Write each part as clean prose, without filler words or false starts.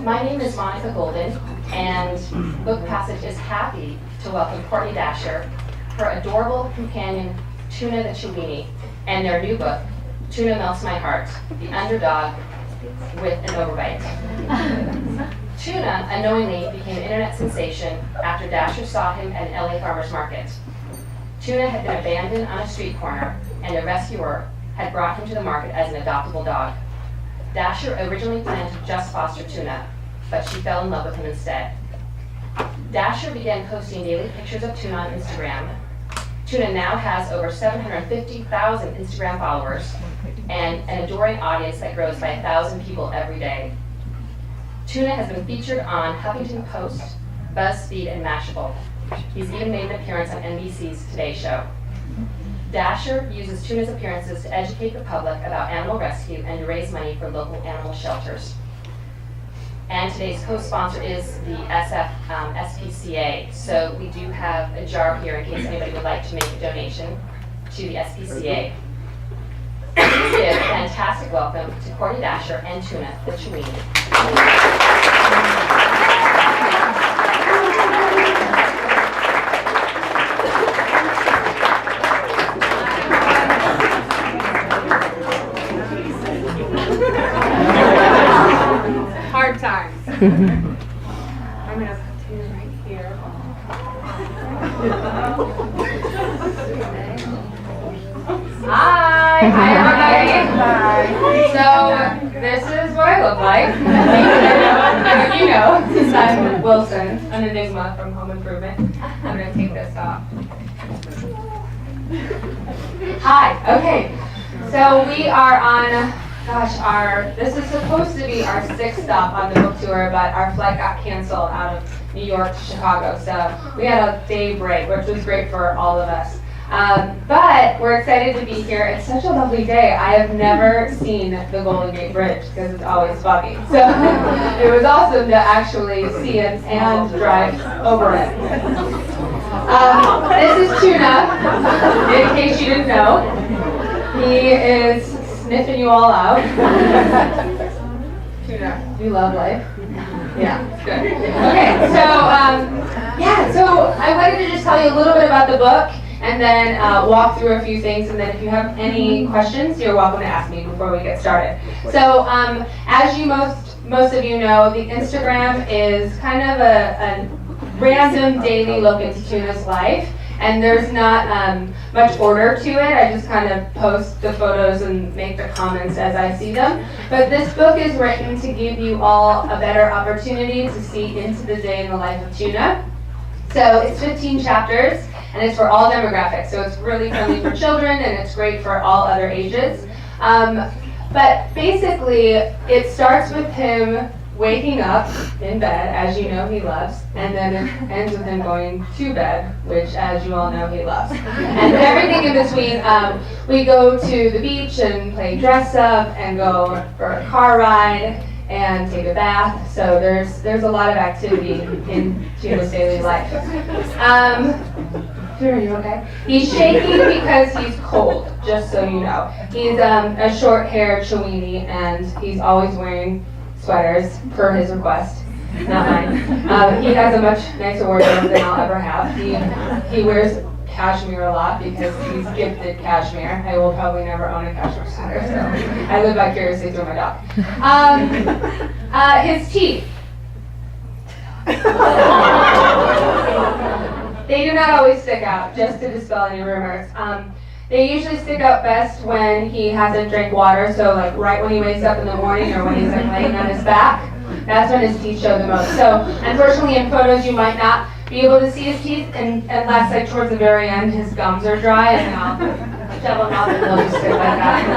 My name is Monica Golden, and Book Passage is happy to welcome Courtney Dasher, her adorable companion, Tuna the Chiweenie, and their new book, Tuna Melts My Heart, the underdog with an overbite. Tuna unknowingly became an internet sensation after Dasher saw him at an LA farmer's market. Tuna had been abandoned on a street corner, and a rescuer had brought him to the market as an adoptable dog. Dasher originally planned to just foster Tuna, but she fell in love with him instead. Dasher began posting daily pictures of Tuna on Instagram. Tuna now has over 750,000 Instagram followers and an adoring audience that grows by 1,000 people every day. Tuna has been featured on Huffington Post, BuzzFeed, and Mashable. He's even made an appearance on NBC's Today Show. Dasher uses Tuna's appearances to educate the public about animal rescue and to raise money for local animal shelters. And today's co-sponsor is the SPCA. So we do have a jar here in case anybody would like to make a donation to the SPCA. Please give a fantastic welcome to Courtney Dasher and Tuna the Chiweenie. Hard times. I'm going to put Tuna right here. Hi everybody. So this is what I look like. You know, since I'm Wilson, an enigma from Home Improvement. I'm going to take this off. Hi. Okay. So we are on. This is supposed to be our 6th stop on the book tour, but our flight got canceled out of New York to Chicago, so we had a day break, which was great for all of us. But we're excited to be here. It's such a lovely day. I have never seen the Golden Gate Bridge because it's always foggy. So it was awesome to actually see it and drive over it. This is Tuna, in case you didn't know. He is sniffing you all out. Tuna, you love life? Yeah, good. Okay, so I wanted to just tell you a little bit about the book and then walk through a few things, and then if you have any questions, you're welcome to ask me before we get started. So as you most of you know, the Instagram is kind of a random daily look into Tuna's life. And there's not much order to it. I just kind of post the photos and make the comments as I see them. But this book is written to give you all a better opportunity to see into the day in the life of Tuna. So it's 15 chapters, and it's for all demographics. So it's really friendly for children, and it's great for all other ages. But basically, it starts with him waking up in bed, as you know he loves, and then it ends with him going to bed, which, as you all know, he loves. And everything in between, we go to the beach and play dress up and go for a car ride and take a bath. So there's a lot of activity in Tuna's daily life. Are you okay? He's shaking because he's cold, just so you know. He's a short-haired Chiweenie, and he's always wearing sweaters per his request, not mine. He has a much nicer wardrobe than I'll ever have. He wears cashmere a lot because he's gifted cashmere. I will probably never own a cashmere sweater, so I live vicariously through my dog. His teeth. They do not always stick out, just to dispel any rumors. They usually stick out best when he hasn't drank water, so like right when he wakes up in the morning or when he's like laying on his back, that's when his teeth show the most. So unfortunately in photos you might not be able to see his teeth unless like towards the very end his gums are dry, and then I'll shove them off and they'll just stick like that.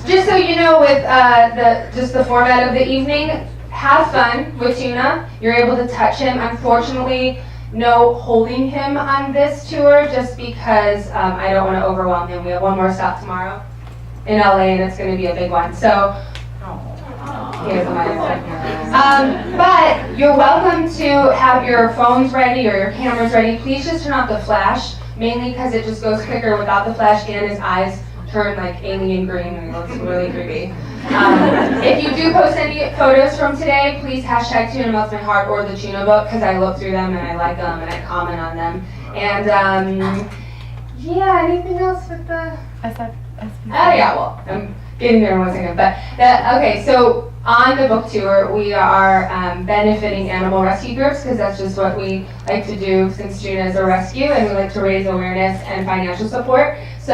Just so you know, with the format of the evening, have fun with Tuna. You're able to touch him. Unfortunately, no holding him on this tour, just because I don't want to overwhelm him. We have one more stop tomorrow in LA, and it's going to be a big one. So, here's the mindset. But you're welcome to have your phones ready or your cameras ready. Please just turn off the flash, mainly because it just goes quicker without the flash, and his eyes turn like alien green and it looks really creepy. If you do post any photos from today, please hashtag Tuna Melts My Heart or the Tuna Book, because I look through them and I like them and I comment on them. And yeah, anything else with the... Oh yeah, well, I'm getting there in 1 second. But okay, so on the book tour, we are benefiting animal rescue groups, because that's just what we like to do since Tuna is a rescue, and we like to raise awareness and financial support. So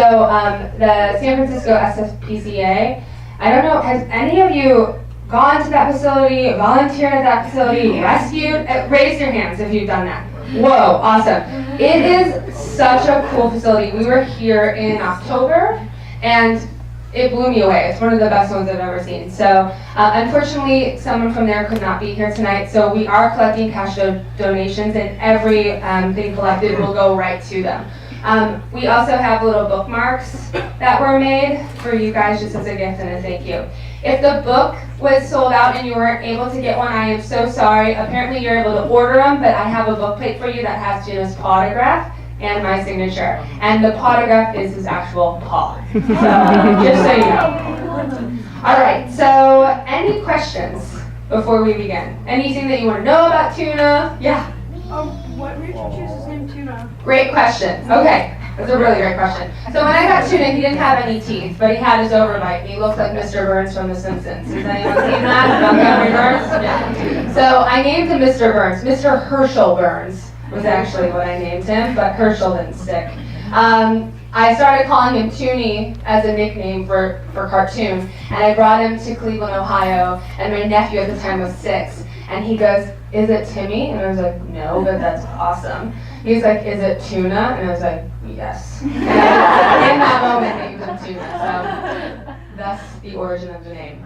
the San Francisco SFPCA, I don't know, has any of you gone to that facility, volunteered at that facility, rescued? Raise your hands if you've done that. Whoa, awesome. It is such a cool facility. We were here in October, and it blew me away. It's one of the best ones I've ever seen. So unfortunately, someone from there could not be here tonight, so we are collecting cash donations, and every thing collected will go right to them. We also have little bookmarks that were made for you guys just as a gift and a thank you. If the book was sold out and you weren't able to get one, I am so sorry. Apparently you're able to order them, but I have a book plate for you that has Tuna's autograph and my signature. And the autograph is his actual paw. So, just so you know. All right, so any questions before we begin? Anything that you want to know about Tuna? Yeah? What made you choose his name Tuna? Great question. Okay, that's a really great question. So when I got Tuna, he didn't have any teeth, but he had his overbite. He looked like Mr. Burns from The Simpsons. Has anyone seen that? Montgomery Burns? Yeah. So I named him Mr. Burns. Mr. Herschel Burns was actually what I named him, but Herschel didn't stick. I started calling him Toonie as a nickname for cartoon, and I brought him to Cleveland, Ohio, and my nephew at the time was 6, and he goes, "Is it Timmy?" And I was like, "No, but that's awesome." He's like, "Is it Tuna?" And I was like, "Yes." And in that moment, named him Tuna, so that's the origin of the name.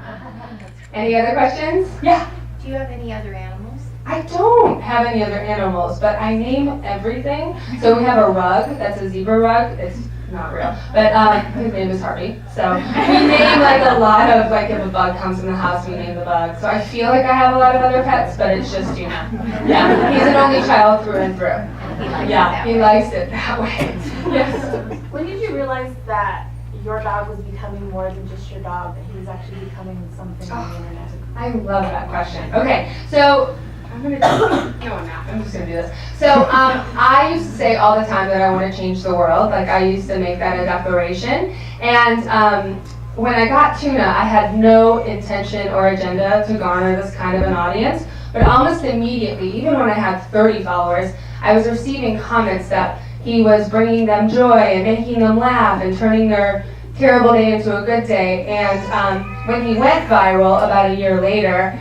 Any other questions? Yeah? Do you have any other animals? I don't have any other animals, but I name everything. So we have a rug, that's a zebra rug. It's not real, but his name is Harvey. So we name like a lot of, like if a bug comes in the house, we name the bug. So I feel like I have a lot of other pets, but it's just Tuna. Yeah, he's an only child through and through. Yeah, he likes it that way. Yes. When did you realize that your dog was becoming more than just your dog, that he was actually becoming something on the internet? I love that question. Okay, so I'm gonna no, I'm not. I'm just gonna do this. So I used to say all the time that I want to change the world. Like I used to make that a declaration. And when I got Tuna, I had no intention or agenda to garner this kind of an audience. But almost immediately, even when I had 30 followers, I was receiving comments that he was bringing them joy and making them laugh and turning their terrible day into a good day. And when he went viral about a year later,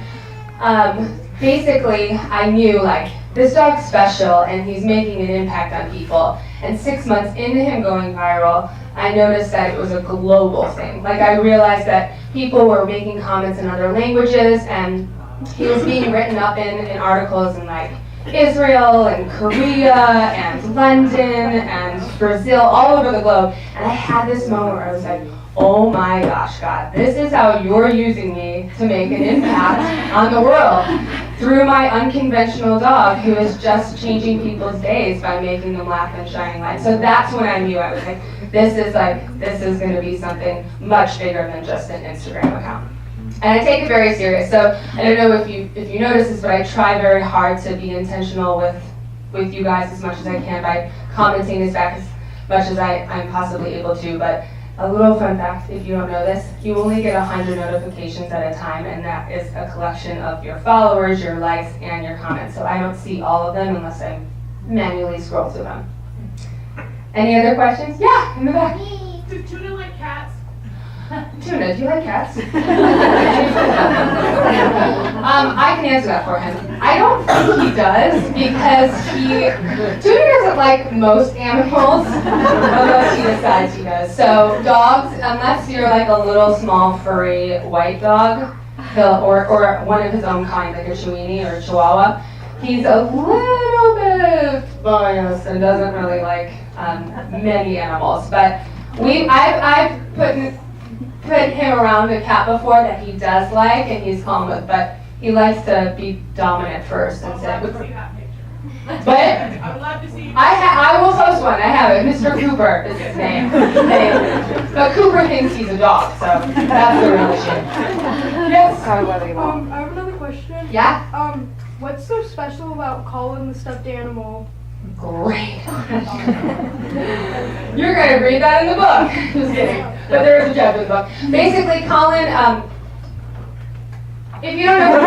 basically I knew like this dog's special and he's making an impact on people. And 6 months into him going viral, I noticed that it was a global thing. Like I realized that people were making comments in other languages, and he was being written up in articles in like Israel and Korea and London and Brazil, all over the globe. And I had this moment where I was like, oh my gosh, God, this is how you're using me to make an impact on the world through my unconventional dog who is just changing people's days by making them laugh and shining light. So that's when I knew. I was like, this is going to be something much bigger than just an Instagram account. And I take it very serious. So I don't know if you notice this, but I try very hard to be intentional with you guys as much as I can by commenting as back as much as I'm possibly able to. But a little fun fact, if you don't know this, you only get 100 notifications at a time, and that is a collection of your followers, your likes, and your comments. So I don't see all of them unless I manually scroll through them. Any other questions? Yeah, in the back. Do Tuna like cats? Tuna, do you like cats? I can answer that for him. I don't think he does, because Tuna doesn't like most animals, unless he decides he does. So dogs, unless you're like a little small furry white dog, or one of his own kind, like a Chiweenie or a Chihuahua, he's a little bit biased and doesn't really like many animals. But I've put him around a cat before that he does like and he's calm with, but he likes to be dominant first and say, But I would love to see you. I will post one. I have it. Mr. Cooper is his name. But Cooper thinks he's a dog, so that's the real issue. Yes. I have another question. Yeah. What's so special about Colin the stuffed animal? Great. You're gonna read that in the book. Just kidding. But there is a chapter in the book. Basically, Colin. If you don't know who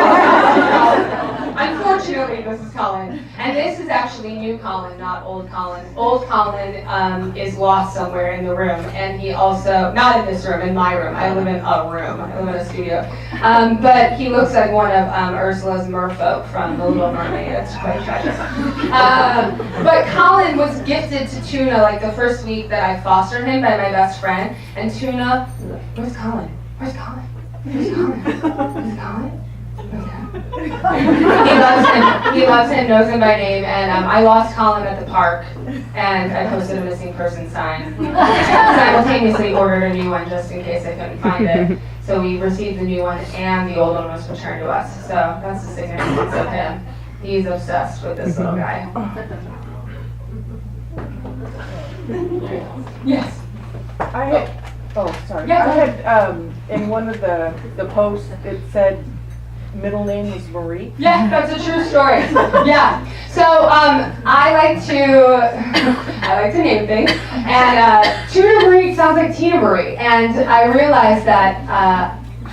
Colin is, unfortunately, this is Colin. And this is actually new Colin, not old Colin. Old Colin is lost somewhere in the room. And he also, not in this room, in my room. I live in a room. I live in a studio. But he looks like one of Ursula's merfolk from The Little Mermaid. It's quite tragic. But Colin was gifted to Tuna like the first week that I fostered him by my best friend. And Tuna, where's Colin? Where's Colin? Where's Colin? Where's Colin? He loves him, knows him by name, and I lost Colin at the park, and I posted a missing person sign. And simultaneously ordered a new one just in case I couldn't find it. So we received the new one, and the old one was returned to us. So that's the significance of him. He's obsessed with this little guy. Yes. I had, oh, sorry. Yeah, go I had, in one of the posts, it said middle name was Marie. Yeah, that's a true story. Yeah. So I like to name things, and Tuna Marie sounds like Tina Marie, and I realized that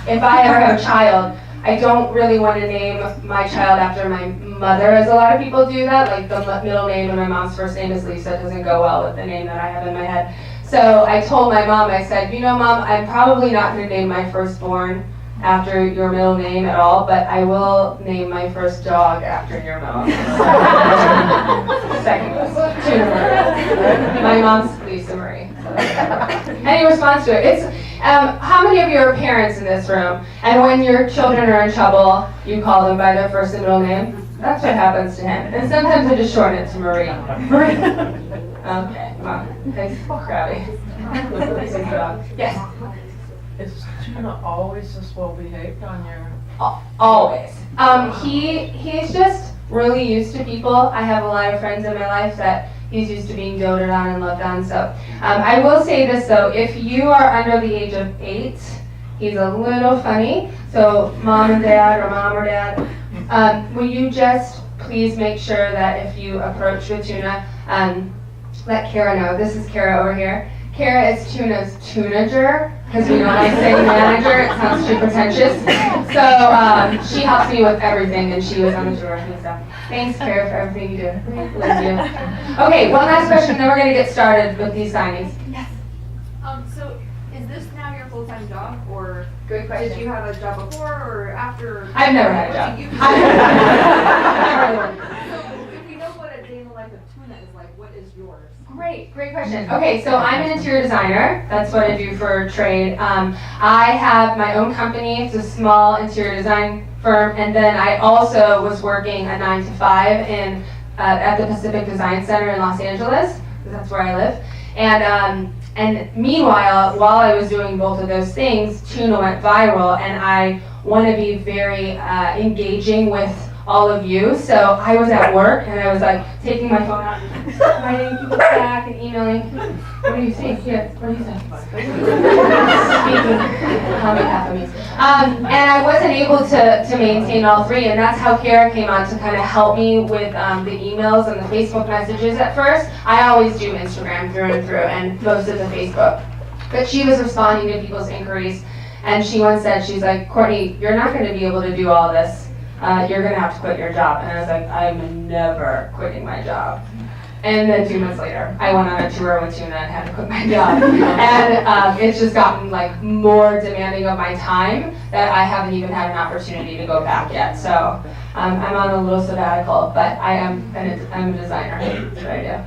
if I ever have a child, I don't really want to name my child after my mother, as a lot of people do that. Like the middle name and my mom's first name is Lisa. It doesn't go well with the name that I have in my head. So I told my mom, I said, you know, Mom, I'm probably not going to name my firstborn after your middle name at all, but I will name my first dog after your middle name. Second was Tuna Marie. My mom's Lisa Marie. So any response to it? It's how many of you are parents in this room? And when your children are in trouble, you call them by their first and middle name? That's what happens to him. And sometimes I just shorten it to Marie. Marie. Okay, well, thanks, Krabby. Yes. Is Tuna always this well behaved on your? Always. He's just really used to people. I have a lot of friends in my life that he's used to being doted on and loved on. So I will say this though, if you are under the age of 8, he's a little funny. So mom and dad or mom or dad, will you just please make sure that if you approach with Tuna, let Kara know. This is Kara over here. Kara is Tuna's tunager, because we don't like saying manager, it sounds too pretentious. So she helps me with everything, and she was on the tour and stuff. Thanks, Kara, for everything you do. Love you. Okay, one last question, then we're going to get started with these signings. Yes. So is this now your full-time job, or Good question. did you have a job before or after? I've never had a job. So if you know what a day in the life of Tuna is like, what is yours? Great question. Okay, so I'm an interior designer. That's what I do for trade. I have my own company. It's a small interior design firm, and then I also was working a 9 to 5 at the Pacific Design Center in Los Angeles, because that's where I live. And meanwhile, while I was doing both of those things, Tuna went viral, and I want to be very engaging with all of you. So I was at work and I was like taking my phone out and writing people back and emailing. What do you see? Here, what do you say? Speaking on behalf of me. And I wasn't able to maintain all three, and that's how Kara came on to kind of help me with the emails and the Facebook messages at first. I always do Instagram through and through and most of the Facebook. But she was responding to people's inquiries, and she once said, she's like, Courtney, you're not going to be able to do all this. You're going to have to quit your job. And I was like, I'm never quitting my job. And then 2 months later, I went on a tour with Tuna and had to quit my job. And it's just gotten like more demanding of my time that I haven't even had an opportunity to go back yet. So I'm on a little sabbatical, but I'm a designer. That's what I do.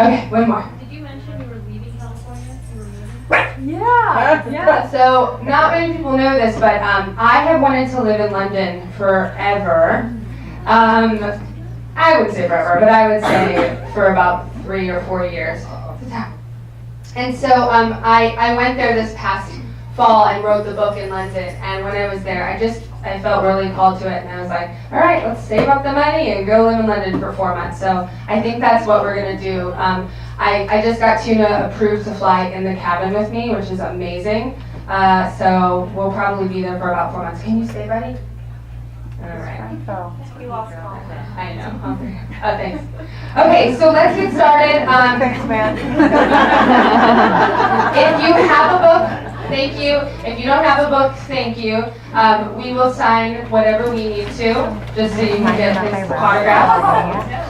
Okay, one more. Did you mention you were leaving California? You were moving? Yeah. So not many people know this, but I have wanted to live in London forever. I wouldn't say forever, but I would say for about 3 or 4 years. And so I went there this past fall and wrote the book in London. And when I was there, I just I felt really called to it, and I was like, all right, let's save up the money and go live in London for 4 months. So I think that's what we're gonna do. I just got Tuna approved to fly in the cabin with me, which is amazing. So we'll probably be there for about 4 months. Can you stay, buddy? All right. We lost call. I know. Oh, thanks. Okay, so let's get started. Thanks, man. If you have a book, thank you. If you don't have a book, thank you. We will sign whatever we need to, just so you can get this autograph.